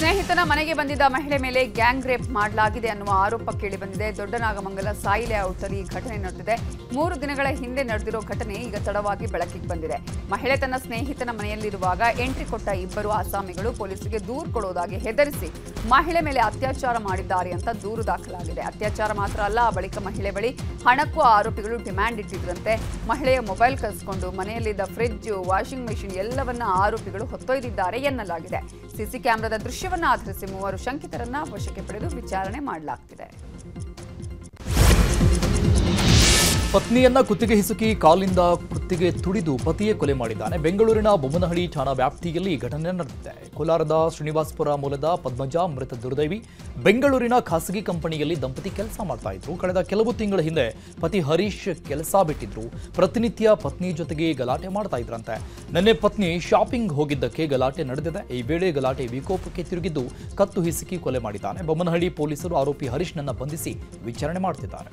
ಸ್ನೇಹಿತನ ಮನೆಗೆ ಬಂದಿದ್ದ ಮಹಿಳೆ ಮೇಲೆ ಗ್ಯಾಂಗ್ ರೇಪ್ ಮಾಡಲಾಗಿದೆ ಅನ್ನುವ ಆರೋಪ ಕೇಳಿಬಂದಿದೆ. ದೊಡ್ಡನಾಗಮಂಗಲ ಸಾಯಿ ಲೇಔಟ್ನಲ್ಲಿ ಈ ಘಟನೆ ನಡೆದಿದೆ. 3 ದಿನಗಳ ಹಿಂದೆ ನಡೆದಿರೋ ಘಟನೆ ಈಗ ತಡವಾಗಿ ಬೆಳಕಿಗೆ ಬಂದಿದೆ. ಮಹಿಳೆ ತನ್ನ ಸ್ನೇಹಿತನ ಮನೆಯಲ್ಲಿರುವಾಗ ಎಂಟ್ರಿ ಕೊಟ್ಟ ಇಬ್ಬರು ಆಸಾಮಿಗಳು ಪೊಲೀಸರಿಗೆ ದೂರು ಕೊಡೋದಾಗಿ ಹೆದರಿಸಿ ಮಹಿಳೆ ಮೇಲೆ ಅತ್ಯಾಚಾರ ಮಾಡಿದ್ದಾರೆ ಅಂತ ದೂರು ದಾಖಲಾಗಿದೆ. ಅತ್ಯಾಚಾರ ಮಾತ್ರ ಅಲ್ಲ, ಆ ಬಳಿಕ ಮಹಿಳೆ ಬಳಿ ಹಣಕ್ಕೂ ಆರೋಪಿಗಳು ಡಿಮ್ಯಾಂಡ್ ಇಟ್ಟಿದ್ರಂತೆ. ಮಹಿಳೆಯ ಮೊಬೈಲ್ ಕಸಿಕೊಂಡು ಮನೆಯಲ್ಲಿದ್ದ ಫ್ರಿಡ್ಜ್, ವಾಷಿಂಗ್ ಮೆಷಿನ್ ಎಲ್ಲವನ್ನ ಆರೋಪಿಗಳು ಹೊತ್ತೊಯ್ದಿದ್ದಾರೆ ಎನ್ನಲಾಗಿದೆ. ಸಿಸಿ ಕ್ಯಾಮೆರಾದ ದೃಶ್ಯವನ್ನು ಆಧರಿಸಿ 3 ಶಂಕಿತರನ್ನ ವಶಕ್ಕೆ ಪಡೆದು ವಿಚಾರಣೆ ಮಾಡಲಾಗುತ್ತಿದೆ. ಪತ್ನಿಯನ್ನ ಕುತ್ತಿಗೆ ಹಿಸುಕಿ ಕಾಲಿಂದ ಕುತ್ತಿಗೆ ತುಡಿದು ಪತಿಯೇ ಕೊಲೆ ಮಾಡಿದ್ದಾನೆ. ಬೆಂಗಳೂರಿನ ಬೊಮ್ಮನಹಳ್ಳಿ ಠಾಣಾ ವ್ಯಾಪ್ತಿಯಲ್ಲಿ ಘಟನೆ ನಡೆದಿದೆ. ಕೋಲಾರದ ಶ್ರೀನಿವಾಸಪುರ ಮೂಲದ ಪದ್ಮಜಾ ಮೃತ ದುರ್ದೈವಿ. ಬೆಂಗಳೂರಿನ ಖಾಸಗಿ ಕಂಪನಿಯಲ್ಲಿ ದಂಪತಿ ಕೆಲಸ ಮಾಡ್ತಾ ಇದ್ರು. ಕಳೆದ ಕೆಲವು ತಿಂಗಳ ಹಿಂದೆ ಪತಿ ಹರೀಶ್ ಕೆಲಸ ಬಿಟ್ಟಿದ್ರು. ಪ್ರತಿನಿತ್ಯ ಪತ್ನಿ ಜೊತೆಗೆ ಗಲಾಟೆ ಮಾಡ್ತಾ ಇದ್ರಂತೆ. ನಿನ್ನೆ ಪತ್ನಿ ಶಾಪಿಂಗ್ ಹೋಗಿದ್ದಕ್ಕೆ ಗಲಾಟೆ ನಡೆದಿದೆ. ಈ ವೇಳೆ ಗಲಾಟೆ ವಿಕೋಪಕ್ಕೆ ತಿರುಗಿದ್ದು ಕತ್ತು ಹಿಸುಕಿ ಕೊಲೆ ಮಾಡಿದ್ದಾನೆ. ಬೊಮ್ಮನಹಳ್ಳಿ ಪೊಲೀಸರು ಆರೋಪಿ ಹರೀಶ್ನನ್ನ ಬಂಧಿಸಿ ವಿಚಾರಣೆ ಮಾಡುತ್ತಿದ್ದಾರೆ.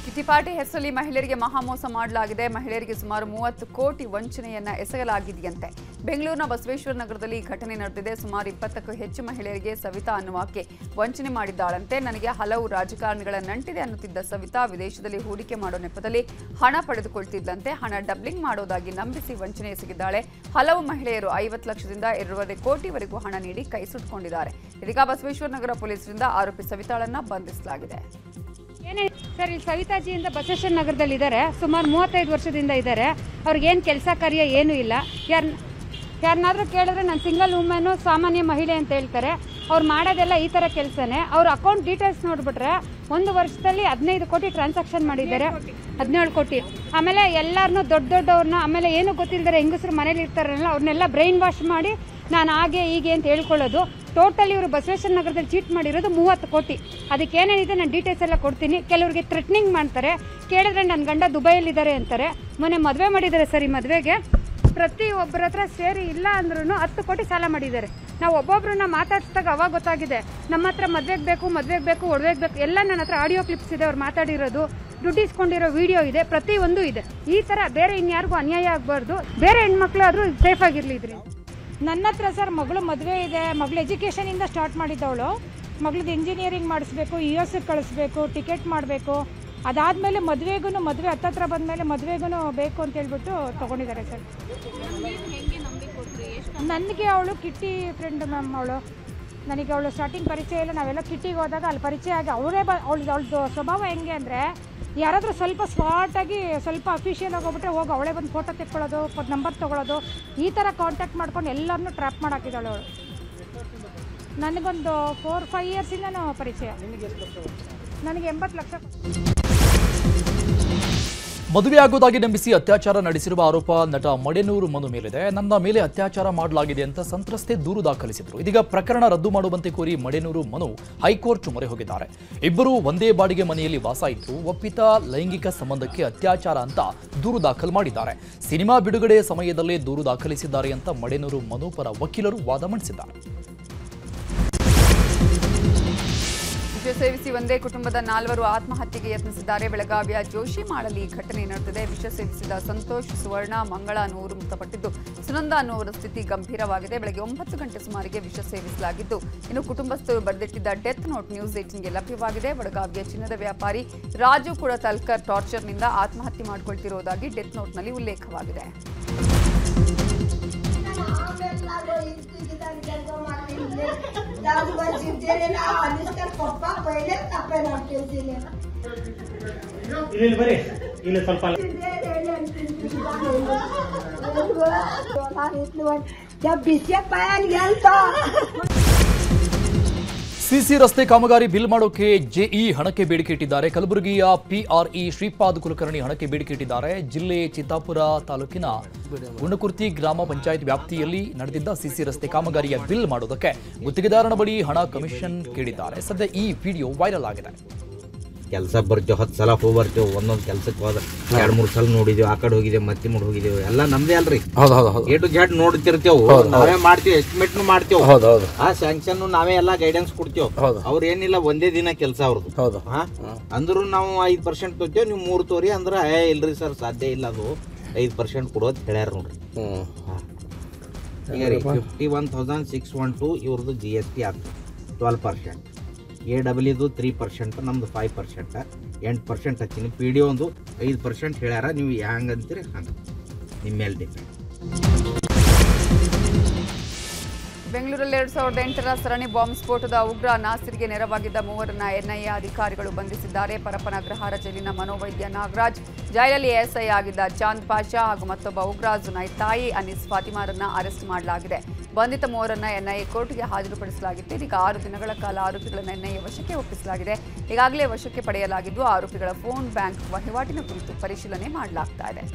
ಕಿಟಿಪಾಟಿ ಹೆಸರಲ್ಲಿ ಮಹಿಳೆಯರಿಗೆ ಮಹಾಮೋಸ ಮಾಡಲಾಗಿದೆ. ಮಹಿಳೆಯರಿಗೆ ಸುಮಾರು 30 ಕೋಟಿ ವಂಚನೆಯನ್ನ ಎಸಗಲಾಗಿದೆಯಂತೆ. ಬೆಂಗಳೂರಿನ ಬಸವೇಶ್ವರ ನಗರದಲ್ಲಿ ಘಟನೆ ನಡೆದಿದೆ. ಸುಮಾರು 20ಕ್ಕೂ ಹೆಚ್ಚು ಮಹಿಳೆಯರಿಗೆ ಸವಿತಾ ಅನ್ನುವಾಕೆ ವಂಚನೆ ಮಾಡಿದ್ದಾಳಂತೆ. ನನಗೆ ಹಲವು ರಾಜಕಾರಣಿಗಳ ನಂಟಿದೆ ಅನ್ನುತ್ತಿದ್ದ ಸವಿತಾ ವಿದೇಶದಲ್ಲಿ ಹೂಡಿಕೆ ಮಾಡೋ ನೆಪದಲ್ಲಿ ಹಣ ಪಡೆದುಕೊಳ್ತಿದ್ದಂತೆ. ಹಣ ಡಬ್ಲಿಂಗ್ ಮಾಡೋದಾಗಿ ನಂಬಿಸಿ ವಂಚನೆ ಎಸಗಿದ್ದಾಳೆ. ಹಲವು ಮಹಿಳೆಯರು 50 ಲಕ್ಷದಿಂದ 2.5 ಕೋಟಿವರೆಗೂ ಹಣ ನೀಡಿ ಕೈ ಸುಟ್ಕೊಂಡಿದ್ದಾರೆ. ಇದೀಗ ಬಸವೇಶ್ವರ ನಗರ ಪೊಲೀಸರಿಂದ ಆರೋಪಿ ಸವಿತಾಳನ್ನ ಬಂಧಿಸಲಾಗಿದೆ. ಸರ್, ಇಲ್ಲಿ ಸವಿತಾಜಿಯಿಂದ ಬಸವೇಶ್ವರ ನಗರದಲ್ಲಿ ಇದ್ದಾರೆ. ಸುಮಾರು 35 ವರ್ಷದಿಂದ ಇದ್ದಾರೆ. ಅವ್ರಿಗೇನು ಕೆಲಸ ಕಾರ್ಯ ಏನೂ ಇಲ್ಲ. ಯಾರನ್ನಾದ್ರೂ ಕೇಳಿದ್ರೆ ನಾನು ಸಿಂಗಲ್ ವುಮೆನು, ಸಾಮಾನ್ಯ ಮಹಿಳೆ ಅಂತ ಹೇಳ್ತಾರೆ. ಅವ್ರು ಮಾಡೋದೆಲ್ಲ ಈ ಥರ ಕೆಲಸನೇ. ಅವ್ರ ಅಕೌಂಟ್ ಡೀಟೇಲ್ಸ್ ನೋಡಿಬಿಟ್ರೆ 1 ವರ್ಷದಲ್ಲಿ 15 ಕೋಟಿ ಟ್ರಾನ್ಸಾಕ್ಷನ್ ಮಾಡಿದ್ದಾರೆ. 17 ಕೋಟಿ. ಆಮೇಲೆ ಎಲ್ಲರನ್ನೂ ದೊಡ್ಡವ್ರನ್ನ, ಆಮೇಲೆ ಏನೂ ಗೊತ್ತಿಲ್ಲದರೆ ಹೆಂಗಸರು ಮನೇಲಿ ಇರ್ತಾರಲ್ಲ ಅವ್ರನ್ನೆಲ್ಲ ಬ್ರೈನ್ ವಾಶ್ ಮಾಡಿ ನಾನು ಹಾಗೆ ಹೀಗೆ ಅಂತ ಹೇಳ್ಕೊಳ್ಳೋದು. ಟೋಟಲಿ ಇವರು ಬಸವೇಶ್ವರ ನಗರದಲ್ಲಿ ಚೀಟ್ ಮಾಡಿರೋದು 30 ಕೋಟಿ. ಅದಕ್ಕೆ ಏನೇನಿದೆ ನಾನು ಡೀಟೇಲ್ಸ್ ಎಲ್ಲ ಕೊಡ್ತೀನಿ. ಕೆಲವರಿಗೆ ಥ್ರೆಟ್ನಿಂಗ್ ಮಾಡ್ತಾರೆ. ಕೇಳಿದ್ರೆ ನನ್ನ ಗಂಡ ದುಬೈಯಲ್ಲಿದ್ದಾರೆ ಅಂತಾರೆ. ಮೊನ್ನೆ ಮದುವೆ ಮಾಡಿದ್ದಾರೆ ಸರ್. ಈ ಮದುವೆಗೆ ಪ್ರತಿ ಒಬ್ಬರ ಹತ್ರ ಸೇರಿ ಇಲ್ಲ ಅಂದ್ರೂ 10 ಕೋಟಿ ಸಾಲ ಮಾಡಿದ್ದಾರೆ. ನಾವು ಒಬ್ಬೊಬ್ಬರನ್ನ ಮಾತಾಡಿಸಿದಾಗ ಅವಾಗ ಗೊತ್ತಾಗಿದೆ. ನಮ್ಮ ಹತ್ರ ಮದುವೆಗೆ ಬೇಕು, ಒಡವೆಗೆ ಬೇಕು ಎಲ್ಲ ನನ್ನ ಹತ್ರ ಆಡಿಯೋ ಕ್ಲಿಪ್ಸ್ ಇದೆ. ಅವ್ರು ಮಾತಾಡಿರೋದು, ದುಡ್ಡು ಇಸ್ಕೊಂಡಿರೋ ವಿಡಿಯೋ ಇದೆ, ಪ್ರತಿಯೊಂದು ಇದೆ. ಈ ಥರ ಬೇರೆ ಇನ್ಯಾರಿಗೂ ಅನ್ಯಾಯ ಆಗಬಾರ್ದು. ಬೇರೆ ಹೆಣ್ಮಕ್ಳು ಆದರೂ ಸೇಫ್ ಆಗಿರಲಿ. ಇದ್ರಿ ನನ್ನ ಹತ್ರ ಸರ್ ಮಗಳು ಮದುವೆ ಇದೆ. ಮಗಳು ಎಜುಕೇಷನಿಂದ ಸ್ಟಾರ್ಟ್ ಮಾಡಿದ್ದವಳು. ಮಗಳದ್ದು ಇಂಜಿನಿಯರಿಂಗ್ ಮಾಡಿಸ್ಬೇಕು, US ಕಳಿಸ್ಬೇಕು, ಟಿಕೆಟ್ ಮಾಡಬೇಕು. ಅದಾದಮೇಲೆ ಮದುವೆ ಹತ್ತತ್ರ ಬಂದಮೇಲೆ ಮದುವೆಗೂ ಬೇಕು ಅಂತ ಹೇಳ್ಬಿಟ್ಟು ತೊಗೊಂಡಿದ್ದಾರೆ ಸರ್. ನನಗೆ ಅವಳು ಕಿಟ್ಟಿ ಫ್ರೆಂಡ್ ಮ್ಯಾಮ್. ಅವಳು ಸ್ಟಾರ್ಟಿಂಗ್ ಪರಿಚಯ ಇಲ್ಲ. ನಾವೆಲ್ಲ ಕಿಟ್ಟಿಗೆ ಹೋದಾಗ ಅಲ್ಲಿ ಪರಿಚಯ ಆಗಿ ಅವಳದು ಸ್ವಭಾವ ಹೆಂಗೆ ಅಂದರೆ, ಯಾರಾದರೂ ಸ್ವಲ್ಪ ಸ್ಮಾರ್ಟಾಗಿ ಸ್ವಲ್ಪ ಅಫಿಷಿಯಲ್ ಹೋಗ್ಬಿಟ್ರೆ ಅವಳೇ ಬಂದು ಫೋಟೋ ತೆಕ್ಕೊಳ್ಳೋದು, ನಂಬರ್ ತೊಗೊಳ್ಳೋದು, ಈ ಥರ ಕಾಂಟ್ಯಾಕ್ಟ್ ಮಾಡ್ಕೊಂಡು ಎಲ್ಲರನ್ನೂ ಟ್ರ್ಯಾಪ್ ಮಾಡಾಕಿದ್ದಾಳೆ ಅವಳು. ನನಗೊಂದು 4-5 ಇಯರ್ಸಿಂದ ಪರಿಚಯ. ನನಗೆ 80 ಲಕ್ಷ. ಮದುವೆಯಾಗುವುದಾಗಿ ನಂಬಿಸಿ ಅತ್ಯಾಚಾರ ನಡೆಸಿರುವ ಆರೋಪ ನಟ ಮಡೆನೂರು ಮನು ಮೇಲಿದೆ. ನನ್ನ ಮೇಲೆ ಅತ್ಯಾಚಾರ ಮಾಡಲಾಗಿದೆ ಅಂತ ಸಂತ್ರಸ್ತೆ ದೂರು ದಾಖಲಿಸಿದ್ರು. ಇದೀಗ ಪ್ರಕರಣ ರದ್ದು ಮಾಡುವಂತೆ ಕೋರಿ ಮಡೆನೂರು ಮನು ಹೈಕೋರ್ಟ್ ಮೊರೆ ಹೋಗಿದ್ದಾರೆ. ಇಬ್ಬರು ಒಂದೇ ಬಾಡಿಗೆ ಮನೆಯಲ್ಲಿ ವಾಸ ಇದ್ದು ಒಪ್ಪಿತ ಲೈಂಗಿಕ ಸಂಬಂಧಕ್ಕೆ ಅತ್ಯಾಚಾರ ಅಂತ ದೂರು ದಾಖಲು ಮಾಡಿದ್ದಾರೆ. ಸಿನಿಮಾ ಬಿಡುಗಡೆ ಸಮಯದಲ್ಲೇ ದೂರು ದಾಖಲಿಸಿದ್ದಾರೆ ಅಂತ ಮಡೆನೂರು ಮನು ಪರ ವಕೀಲರು ವಾದ ಮಂಡಿಸಿದ್ದಾರೆ. ವಿಷ ಸೇವಿಸಿ ಒಂದೇ ಕುಟುಂಬದ 4 ಆತ್ಮಹತ್ಯೆಗೆ ಯತ್ನಿಸಿದ್ದಾರೆ. ಬೆಳಗಾವಿಯ ಜೋಶಿಮಾಳಲ್ಲಿ ಘಟನೆ ನಡೆದಿದೆ. ವಿಷ ಸೇವಿಸಿದ ಸಂತೋಷ್, ಸುವರ್ಣ, ಮಂಗಳ ಅನ್ನುವರು ಮೃತಪಟ್ಟಿದ್ದು, ಸುನಂದ ಅನ್ನುವರ ಸ್ಥಿತಿ ಗಂಭೀರವಾಗಿದೆ. ಬೆಳಗ್ಗೆ 9 ಗಂಟೆ ಸುಮಾರಿಗೆ ವಿಷ ಸೇವಿಸಲಾಗಿದ್ದು, ಇನ್ನು ಕುಟುಂಬಸ್ಥರು ಬರೆದಿಟ್ಟಿದ್ದ ಡೆತ್ ನೋಟ್ ನ್ಯೂಸ್ 18ಗೆ ಲಭ್ಯವಾಗಿದೆ. ಬೆಳಗಾವಿಯ ಚಿನ್ನದ ವ್ಯಾಪಾರಿ ರಾಜು ಕೂಡ ತಲ್ಕರ್ ಟಾರ್ಚರ್ನಿಂದ ಆತ್ಮಹತ್ಯೆ ಮಾಡಿಕೊಳ್ತಿರುವುದಾಗಿ ಡೆತ್ ನೋಟ್ನಲ್ಲಿ ಉಲ್ಲೇಖವಾಗಿದೆ. ಸಿಸಿ ರಸ್ತೆ ಕಾಮಗಾರಿ ಬಿಲ್ ಮಾಡೋಕೆ ಜೆಇ ಹಣಕ್ಕೆ ಬೇಡಿಕೆ ಇಟ್ಟಿದ್ದಾರೆ. ಕಲಬುರಗಿಯ PRE ಶ್ರೀಪಾದ್ ಕುಲಕರ್ಣಿ ಹಣಕ್ಕೆ ಬೇಡಿಕೆ ಇಟ್ಟಿದ್ದಾರೆ. ಜಿಲ್ಲೆ ಚಿತ್ತಾಪುರ ತಾಲೂಕಿನ ಗುಂಡಕುರ್ತಿ ಗ್ರಾಮ ಪಂಚಾಯತ್ ವ್ಯಾಪ್ತಿಯಲ್ಲಿ ನಡೆದಿದ್ದ ಸಿಸಿ ರಸ್ತೆ ಕಾಮಗಾರಿಯ ಬಿಲ್ ಮಾಡೋದಕ್ಕೆ ಗುತ್ತಿಗೆದಾರನ ಬಳಿ ಹಣ ಕಮಿಷನ್ ಕೇಳಿದ್ದಾರೆ. ಸದ್ಯ ಈ ವಿಡಿಯೋ ವೈರಲ್ ಆಗಿದೆ. ಕೆಲಸ ಬರ್ತೀವಿ 10 ಸಲ ಹೋಗಿ ಬರ್ತೀವಿ. ಒಂದೊಂದು ಕೆಲಸಕ್ಕೆ ಹೋದ 2-3 ಸಲ ನೋಡಿದೀವಿ. ಆ ಕಡೆ ಹೋಗಿದ್ದೇವೆ, ಮತ್ತೆ ಮುಡ್ ಹೋಗಿದ್ದೇವೆ. ಎಲ್ಲ ನಮ್ದೇ ಅಲ್ರಿ. A to Z ನೋಡ್ತಿರ್ತೇವೆ. ನಾವೇ ಮಾಡ್ತೀವಿ, ಎಸ್ಟಿಮೇಟ್ ಮಾಡ್ತೇವೆ. ಆ ಸ್ಯಾಂಕ್ಷನ್ ನಾವೇ ಎಲ್ಲ ಗೈಡೆನ್ಸ್ ಕೊಡ್ತೇವೆ. ಅವ್ರ ಏನಿಲ್ಲ ಒಂದೇ ದಿನ ಕೆಲಸ ಅವ್ರದ್ದು. ಅಂದ್ರು ನಾವು 5% ತೊತ್ತೇವೆ, ನೀವು 3 ತೋರಿ ಅಂದ್ರೆ ಇಲ್ರಿ ಸರ್ ಸಾಧ್ಯ ಇಲ್ಲ, ಅದು 5% ಕೊಡೋದು ಹೇಳ್ಯಾರ ನೋಡ್ರಿ. ಈಗ ರೀ 51,612 ಇವ್ರದ್ದು GST ಆಗ್ತದೆ 12%, AWದು 3%, ನಮ್ದು 5%, 8% ಹಚ್ಚಿನಿ. PDO ಒಂದು 5% ಹೇಳ್ಯಾರ. ನೀವು ಹ್ಯಾಂಗೆ ಅಂತೀರಿ ಹಂಗೆ ನಿಮ್ಮ ಮೇಲೆ ಡಿಪೆಂಡ್. ಬೆಂಗಳೂರಲ್ಲಿ 2008ರ ಸರಣಿ ಬಾಂಬ್ ಸ್ಫೋಟದ ಉಗ್ರ ನಾಸಿರ್ಗೆ ನೆರವಾಗಿದ್ದ ಮೂವರನ್ನ NIA ಅಧಿಕಾರಿಗಳು ಬಂಧಿಸಿದ್ದಾರೆ. ಪರಪ್ಪನ ಅಗ್ರಹಾರ ಜೈಲಿನ ಮನೋವೈದ್ಯ ನಾಗರಾಜ್, ಜೈಲಲ್ಲಿ ASI ಆಗಿದ್ದ ಚಾಂದ್ ಪಾಷಾ ಹಾಗೂ ಮತ್ತೊಬ್ಬ ಉಗ್ರ ಜುನೈದ್ ತಾಯಿ ಅನೀಸ್ ಫಾತಿಮಾರನ್ನ ಅರೆಸ್ಟ್ ಮಾಡಲಾಗಿದೆ. ಬಂಧಿತ ಮೂವರನ್ನ NIA ಕೋರ್ಟ್ಗೆ ಹಾಜರುಪಡಿಸಲಾಗಿತ್ತು. ಇದೀಗ 6 ದಿನಗಳ ಕಾಲ ಆರೋಪಿಗಳನ್ನು NIA ವಶಕ್ಕೆ ಒಪ್ಪಿಸಲಾಗಿದೆ. ಈಗಾಗಲೇ ವಶಕ್ಕೆ ಪಡೆಯಲಾಗಿದ್ದು ಆರೋಪಿಗಳ ಫೋನ್, ಬ್ಯಾಂಕ್ ವಹಿವಾಟಿನ ಕುರಿತು ಪರಿಶೀಲನೆ ಮಾಡಲಾಗ್ತಾ ಇದೆ.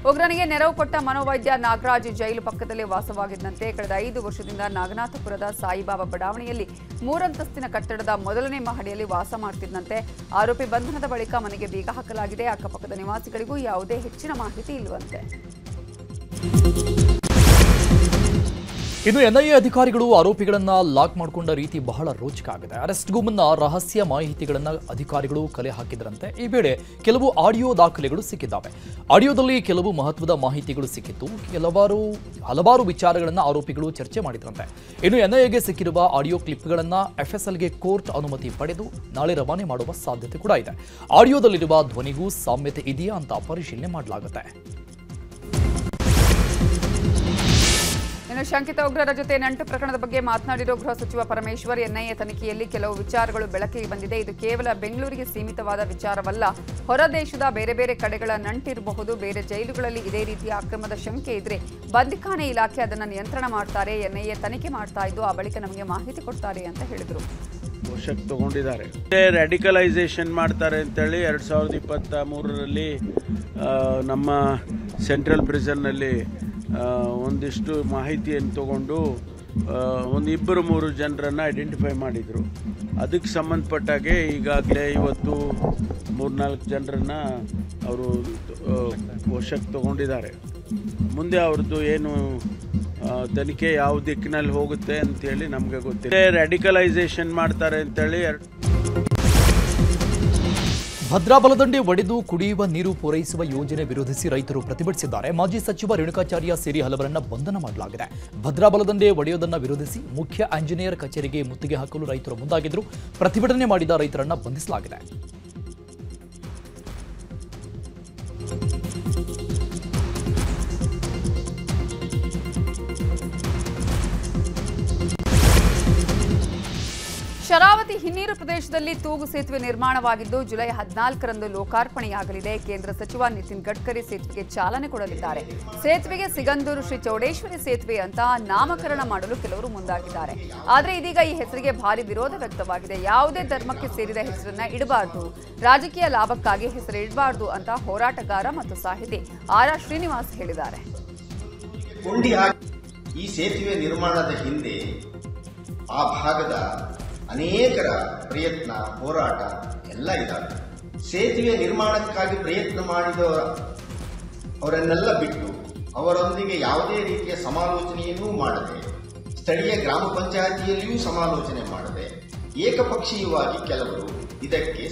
ಉಗ್ರನಿಗೆ ನೆರವು ಕೊಟ್ಟ ಮನೋವೈದ್ಯ ನಾಗರಾಜ್ ಜೈಲು ಪಕ್ಕದಲ್ಲೇ ವಾಸವಾಗಿದ್ದಂತೆ ಕಳೆದ 5 ವರ್ಷದಿಂದ ನಾಗನಾಥಪುರದ ಸಾಯಿಬಾಬಾ ಬಡಾವಣೆಯಲ್ಲಿ 3 ಅಂತಸ್ತಿನ ಕಟ್ಟಡದ ಮೊದಲನೇ ಮಹಡಿಯಲ್ಲಿ ವಾಸ ಮಾಡ್ತಿದ್ದಂತೆ. ಆರೋಪಿ ಬಂಧನದ ಬಳಿಕ ಮನೆಗೆ ಬೀಗ ಹಾಕಲಾಗಿದೆ. ಅಕ್ಕಪಕ್ಕದ ನಿವಾಸಿಗಳಿಗೂ ಯಾವುದೇ ಹೆಚ್ಚಿನ ಮಾಹಿತಿ ಇಲ್ಲವಂತೆ. ಇನ್ನು NIA ಅಧಿಕಾರಿಗಳು ಆರೋಪಿಗಳನ್ನ ಲಾಕ್ ಮಾಡಿಕೊಂಡ ರೀತಿ ಬಹಳ ರೋಚಕ ಆಗಿದೆ. ಅರೆಸ್ಟ್ಗೂ ಮುನ್ನ ರಹಸ್ಯ ಮಾಹಿತಿಗಳನ್ನ ಅಧಿಕಾರಿಗಳು ಕಲೆ ಹಾಕಿದ್ರಂತೆ. ಈ ವೇಳೆ ಕೆಲವು ಆಡಿಯೋ ದಾಖಲೆಗಳು ಸಿಕ್ಕಿದ್ದಾವೆ. ಆಡಿಯೋದಲ್ಲಿ ಕೆಲವು ಮಹತ್ವದ ಮಾಹಿತಿಗಳು ಸಿಕ್ಕಿತ್ತು. ಹಲವಾರು ವಿಚಾರಗಳನ್ನ ಆರೋಪಿಗಳು ಚರ್ಚೆ ಮಾಡಿದ್ರಂತೆ. ಇನ್ನು NIAಗೆ ಸಿಕ್ಕಿರುವ ಆಡಿಯೋ ಕ್ಲಿಪ್ಗಳನ್ನ FSLಗೆ ಕೋರ್ಟ್ ಅನುಮತಿ ಪಡೆದು ನಾಳೆ ರವಾನೆ ಮಾಡುವ ಸಾಧ್ಯತೆ ಕೂಡ ಇದೆ. ಆಡಿಯೋದಲ್ಲಿರುವ ಧ್ವನಿಗೂ ಸಾಮ್ಯತೆ ಇದೆಯಾ ಅಂತ ಪರಿಶೀಲನೆ ಮಾಡಲಾಗುತ್ತೆ. ಇನ್ನು ಶಂಕಿತ ಉಗ್ರರ ಜೊತೆ ನಂಟು ಪ್ರಕರಣದ ಬಗ್ಗೆ ಮಾತನಾಡಿರೋ ಗೃಹ ಸಚಿವ ಪರಮೇಶ್ವರ್, NIA ತನಿಖೆಯಲ್ಲಿ ಕೆಲವು ವಿಚಾರಗಳು ಬೆಳಕಿಗೆ ಬಂದಿದೆ. ಇದು ಕೇವಲ ಬೆಂಗಳೂರಿಗೆ ಸೀಮಿತವಾದ ವಿಚಾರವಲ್ಲ. ಹೊರ ದೇಶದ ಬೇರೆ ಬೇರೆ ಕಡೆಗಳ ನಂಟಿರಬಹುದು. ಬೇರೆ ಜೈಲುಗಳಲ್ಲಿ ಇದೇ ರೀತಿಯ ಅಕ್ರಮದ ಶಂಕೆ ಇದ್ರೆ ಬಂದಿಖಾನೆ ಇಲಾಖೆ ಅದನ್ನು ನಿಯಂತ್ರಣ ಮಾಡ್ತಾರೆ. NIA ತನಿಖೆ ಮಾಡ್ತಾ ಇದ್ದು ಆ ಬಳಿಕ ನಮಗೆ ಮಾಹಿತಿ ಕೊಡ್ತಾರೆ ಅಂತ ಹೇಳಿದರು. ವಶಕ್ಕೆ ತಗೊಂಡಿದ್ದಾರೆ. ರ್ಯಾಡಿಕಲೈಸೇಷನ್ ಮಾಡ್ತಾರೆ ಅಂತೇಳಿ 2023ರಲ್ಲಿ ನಮ್ಮ ಸೆಂಟ್ರಲ್ ಪ್ರಿಸನ್ನಲ್ಲಿ ಒಂದಿಷ್ಟು ಮಾಹಿತಿಯನ್ನು ತಗೊಂಡು ಒಂದು 2-3 ಜನರನ್ನು ಐಡೆಂಟಿಫೈ ಮಾಡಿದರು. ಅದಕ್ಕೆ ಸಂಬಂಧಪಟ್ಟಾಗೆ ಈಗಾಗಲೇ ಇವತ್ತು 3-4 ಜನರನ್ನು ಅವರು ವಶಕ್ಕೆ ತಗೊಂಡಿದ್ದಾರೆ. ಮುಂದೆ ಅವ್ರದ್ದು ಏನು ತನಿಖೆ ಯಾವ ದಿಕ್ಕಿನಲ್ಲಿ ಹೋಗುತ್ತೆ ಅಂತೇಳಿ ನಮಗೆ ಗೊತ್ತಿಲ್ಲ. ರ್ಯಾಡಿಕಲೈಸೇಷನ್ ಮಾಡ್ತಾರೆ ಅಂತೇಳಿ ಭದ್ರಾ ಬಲದಂಡೆ ಒಡೆದು ಕುಡಿಯುವ ನೀರು ಪೂರೈಸುವ ಯೋಜನೆ ವಿರೋಧಿಸಿ ರೈತರು ಪ್ರತಿಭಟಿಸಿದ್ದಾರೆ. ಮಾಜಿ ಸಚಿವ ರೇಣುಕಾಚಾರ್ಯ ಸೇರಿ ಹಲವರನ್ನ ಬಂಧನ ಮಾಡಲಾಗಿದೆ. ಭದ್ರಾ ಬಲದಂಡೆ ಒಡೆಯುವುದನ್ನು ವಿರೋಧಿಸಿ ಮುಖ್ಯ ಇಂಜಿನಿಯರ್ ಕಚೇರಿಗೆ ಮುತ್ತಿಗೆ ಹಾಕಲು ರೈತರು ಮುಂದಾಗಿದ್ದರು. ಪ್ರತಿಭಟನೆ ಮಾಡಿದ ರೈತರನ್ನ ಬಂಧಿಸಲಾಗಿದೆ. ಶರಾವತಿ ಹಿನ್ನೀರು ಪ್ರದೇಶದಲ್ಲಿ ತೂಗು ಸೇತುವೆ ನಿರ್ಮಾಣವಾಗಿದ್ದು ಜುಲೈ 14ರಂದು ಲೋಕಾರ್ಪಣೆಯಾಗಲಿದೆ. ಕೇಂದ್ರ ಸಚಿವ ನಿತಿನ್ ಗಡ್ಕರಿ ಸೇತುವೆಗೆ ಚಾಲನೆ ಕೊಡಲಿದ್ದಾರೆ. ಸೇತುವೆಗೆ ಸಿಗಂದೂರು ಶ್ರೀ ಚೌಡೇಶ್ವರಿ ಸೇತುವೆ ಅಂತ ನಾಮಕರಣ ಮಾಡಲು ಕೆಲವರು ಮುಂದಾಗಿದ್ದಾರೆ. ಆದರೆ ಇದೀಗ ಈ ಹೆಸರಿಗೆ ಭಾರಿ ವಿರೋಧ ವ್ಯಕ್ತವಾಗಿದೆ. ಯಾವುದೇ ಧರ್ಮಕ್ಕೆ ಸೇರಿದ ಹೆಸರನ್ನ ಇಡಬಾರದು, ರಾಜಕೀಯ ಲಾಭಕ್ಕಾಗಿ ಹೆಸರು ಇಡಬಾರದು ಅಂತ ಹೋರಾಟಗಾರ ಮತ್ತು ಸಾಹಿತಿ ಆರ್ ಶ್ರೀನಿವಾಸ್ ಹೇಳಿದ್ದಾರೆ. ಈ ಸೇತುವೆ ನಿರ್ಮಾಣದ ಹಿಂದೆ ಆ ಭಾಗದ ಅನೇಕರ ಪ್ರಯತ್ನ, ಹೋರಾಟ ಎಲ್ಲ ಇದ್ದಾವೆ. ಸೇತುವೆ ನಿರ್ಮಾಣಕ್ಕಾಗಿ ಪ್ರಯತ್ನ ಅವರನ್ನೆಲ್ಲ ಬಿಟ್ಟು ಅವರೊಂದಿಗೆ ಯಾವುದೇ ರೀತಿಯ ಸಮಾಲೋಚನೆಯನ್ನೂ ಮಾಡದೆ, ಸ್ಥಳೀಯ ಗ್ರಾಮ ಪಂಚಾಯಿತಿಯಲ್ಲಿಯೂ ಸಮಾಲೋಚನೆ ಮಾಡದೆ ಏಕಪಕ್ಷೀಯವಾಗಿ ಕೆಲವರು ಇದಕ್ಕೆ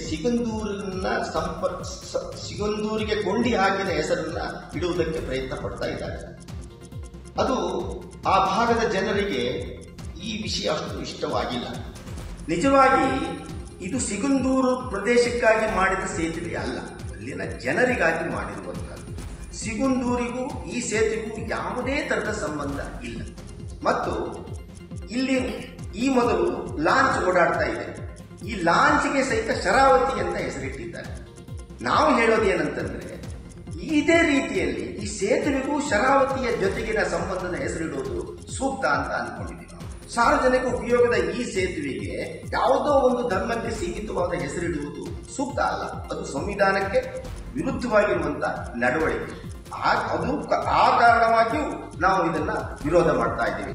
ಸಿಗಂದೂರಿಗೆ ಕೊಂಡಿ ಹಾಕಿದ ಹೆಸರನ್ನ ಇಡುವುದಕ್ಕೆ ಪ್ರಯತ್ನ ಪಡ್ತಾ ಇದ್ದಾರೆ. ಅದು ಆ ಭಾಗದ ಜನರಿಗೆ ಈ ವಿಷಯ ಅಷ್ಟು ಇಷ್ಟವಾಗಿಲ್ಲ. ನಿಜವಾಗಿ ಇದು ಸಿಗಂದೂರು ಪ್ರದೇಶಕ್ಕಾಗಿ ಮಾಡಿದ ಸೇತುವೆ ಅಲ್ಲ, ಅಲ್ಲಿನ ಜನರಿಗಾಗಿ ಮಾಡಿರುವಂಥದ್ದು. ಸಿಗಂದೂರಿಗೂ ಈ ಸೇತುವೆಗೂ ಯಾವುದೇ ತರಹದ ಸಂಬಂಧ ಇಲ್ಲ. ಮತ್ತು ಇಲ್ಲಿ ಈ ಮೊದಲು ಲಾಂಚ್ ಓಡಾಡ್ತಾ ಇದೆ. ಈ ಲಾಂಚ್ಗೆ ಸಹಿತ ಶರಾವತಿ ಅಂತ ಹೆಸರಿಟ್ಟಿದ್ದಾರೆ. ನಾವು ಹೇಳೋದು ಏನಂತಂದ್ರೆ, ಇದೇ ರೀತಿಯಲ್ಲಿ ಈ ಸೇತುವೆಗೂ ಶರಾವತಿಯ ಜೊತೆಗಿನ ಸಂಬಂಧದ ಹೆಸರಿಡುವುದು ಸೂಕ್ತ ಅಂತ ಅಂದ್ಕೊಂಡಿದ್ದೀವಿ. ಸಾರ್ವಜನಿಕ ಉಪಯೋಗದ ಈ ಸೇತುವೆಗೆ ಯಾವುದೋ ಒಂದು ಧರ್ಮಕ್ಕೆ ಸೀಮಿತವಾದ ಹೆಸರಿಡುವುದು ಸೂಕ್ತ ಅಲ್ಲ. ಅದು ಸಂವಿಧಾನಕ್ಕೆ ವಿರುದ್ಧವಾಗಿರುವಂತ ನಡವಳಿಕೆ. ಆ ಕಾರಣವಾಗಿಯೂ ನಾವು ಇದನ್ನ ವಿರೋಧ ಮಾಡ್ತಾ ಇದ್ದೀವಿ.